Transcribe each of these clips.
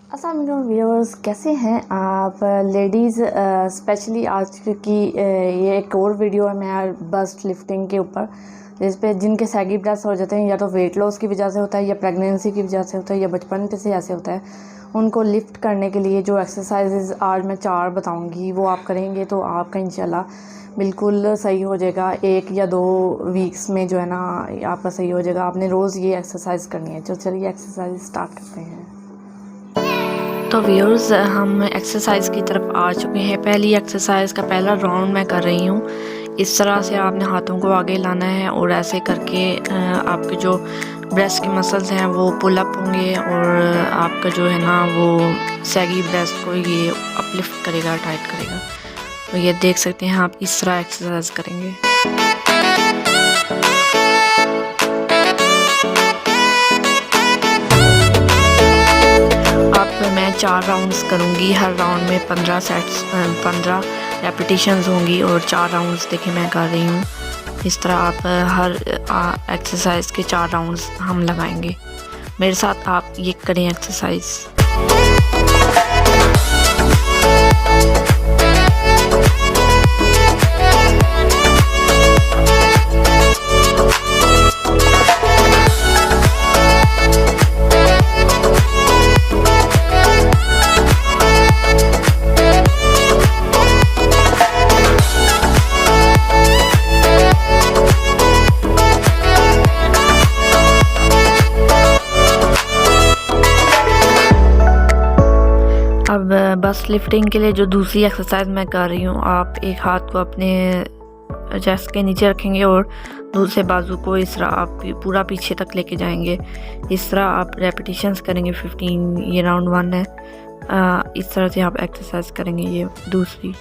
अस्सलाम वालेकुम व्यूअर्स, कैसे हैं आप लेडीज़। स्पेशली आज की ये एक और वीडियो है मैं बस्ट लिफ्टिंग के ऊपर, जिस पे जिनके सैगी ब्रेस्ट हो जाते हैं, या तो वेट लॉस की वजह से होता है, या प्रेगनेंसी की वजह से होता है, या बचपन से ऐसे होता है, उनको लिफ्ट करने के लिए जो एक्सरसाइजेज आज मैं 4 बताऊंगी वो आप करेंगे तो आपका इंशाल्लाह बिल्कुल सही हो जाएगा। 1 या 2 वीक्स में जो है ना आपका सही हो जाएगा। आपने रोज़ ये एक्सरसाइज करनी है। तो चलिए एक्सरसाइज स्टार्ट करते हैं। तो व्यूअर्स, हम एक्सरसाइज की तरफ आ चुके हैं। पहली एक्सरसाइज का पहला राउंड मैं कर रही हूँ। इस तरह से आपने हाथों को आगे लाना है और ऐसे करके आपके जो ब्रेस्ट के मसल्स हैं वो पुल अप होंगे और आपका जो है ना वो सैगी ब्रेस्ट को ये अपलिफ्ट करेगा, टाइट करेगा। तो ये देख सकते हैं आप, इस तरह एक्सरसाइज करेंगे। मैं 4 राउंड्स करूँगी। हर राउंड में 15 रेपिटेशंस होंगी और 4 राउंड्स देखिए मैं कर रही हूँ। इस तरह आप हर एक्सरसाइज के 4 राउंड्स हम लगाएंगे। मेरे साथ आप ये करें एक्सरसाइज। अब बस लिफ्टिंग के लिए जो दूसरी एक्सरसाइज मैं कर रही हूँ, आप एक हाथ को अपने चेस्ट के नीचे रखेंगे और दूसरे बाजू को इस तरह आप पूरा पीछे तक लेके जाएंगे। इस तरह आप रेपिटेशंस करेंगे 15। ये राउंड 1 है। इस तरह से आप एक्सरसाइज करेंगे ये दूसरी।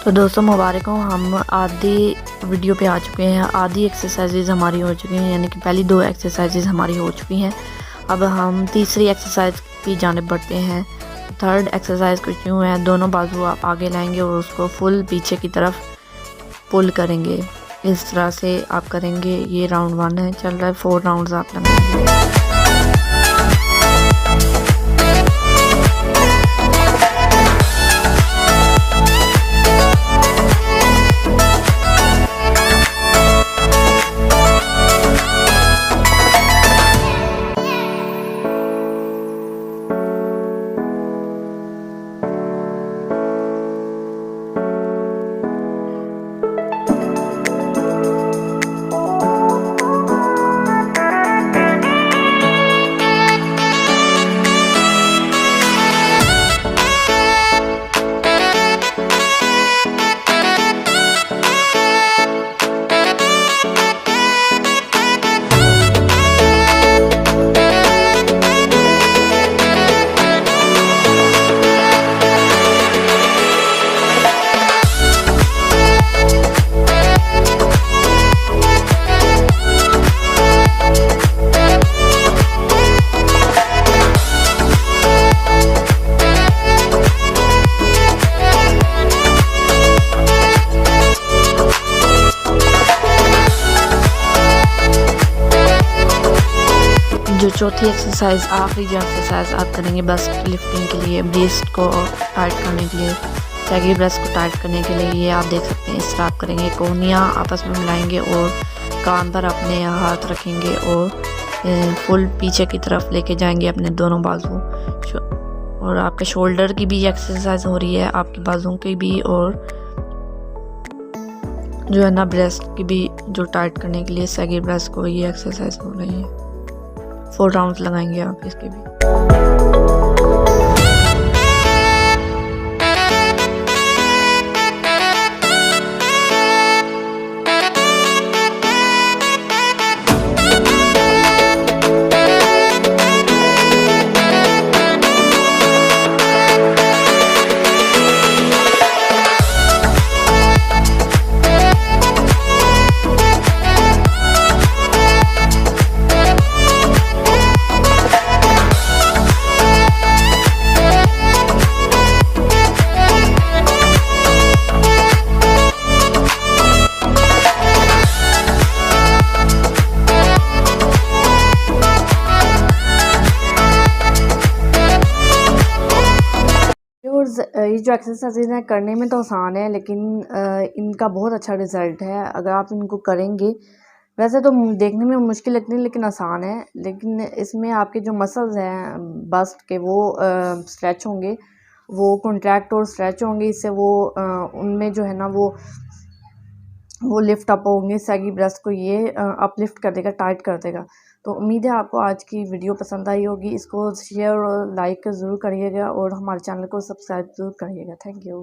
तो दोस्तों मुबारक हो, हम आधी वीडियो पे आ चुके हैं। आधी एक्सरसाइजेज हमारी हो चुकी हैं, यानी कि पहली 2 एक्सरसाइजेज हमारी हो चुकी हैं। अब हम तीसरी एक्सरसाइज की जानिब बढ़ते हैं। थर्ड एक्सरसाइज कुछ यूँ है, दोनों बाजू आप आगे लाएंगे और उसको फुल पीछे की तरफ पुल करेंगे। इस तरह से आप करेंगे। ये राउंड 1 है, चल रहा है। 4 राउंड्स आप लगाएंगे। जो चौथी एक्सरसाइज, आखिरी जो एक्सरसाइज आप करेंगे बस्ट लिफ्टिंग के लिए, ब्रेस्ट को टाइट करने के लिए, सैगी ब्रेस्ट को टाइट करने के लिए, ये आप देख सकते हैं। इस तरह आप करेंगे, कोहनियाँ आपस में मिलाएंगे और कान पर अपने हाथ रखेंगे और फुल पीछे की तरफ लेके जाएंगे अपने दोनों बाजू। और आपके शोल्डर की भी एक्सरसाइज हो रही है, आपके बाजुओं की भी, और जो है ना ब्रेस्ट की भी, जो टाइट करने के लिए सैगी ब्रेस्ट को ये एक्सरसाइज हो रही है। 4 राउंड्स लगाएंगे आप इसके भी। ये जो एक्सरसाइज है करने में तो आसान है, लेकिन इनका बहुत अच्छा रिज़ल्ट है अगर आप इनको करेंगे। वैसे तो देखने में मुश्किल लगती है लेकिन आसान है, लेकिन इसमें आपके जो मसल्स हैं बस्ट के वो स्ट्रेच होंगे, वो कॉन्ट्रैक्ट और स्ट्रेच होंगे। इससे वो उनमें जो है ना वो लिफ्ट अप होंगे। सैगी ब्रेस्ट को ये अपलिफ्ट कर देगा, टाइट कर देगा। तो उम्मीद है आपको आज की वीडियो पसंद आई होगी। इसको शेयर और लाइक ज़रूर करिएगा और हमारे चैनल को सब्सक्राइब ज़रूर करिएगा। Thank you.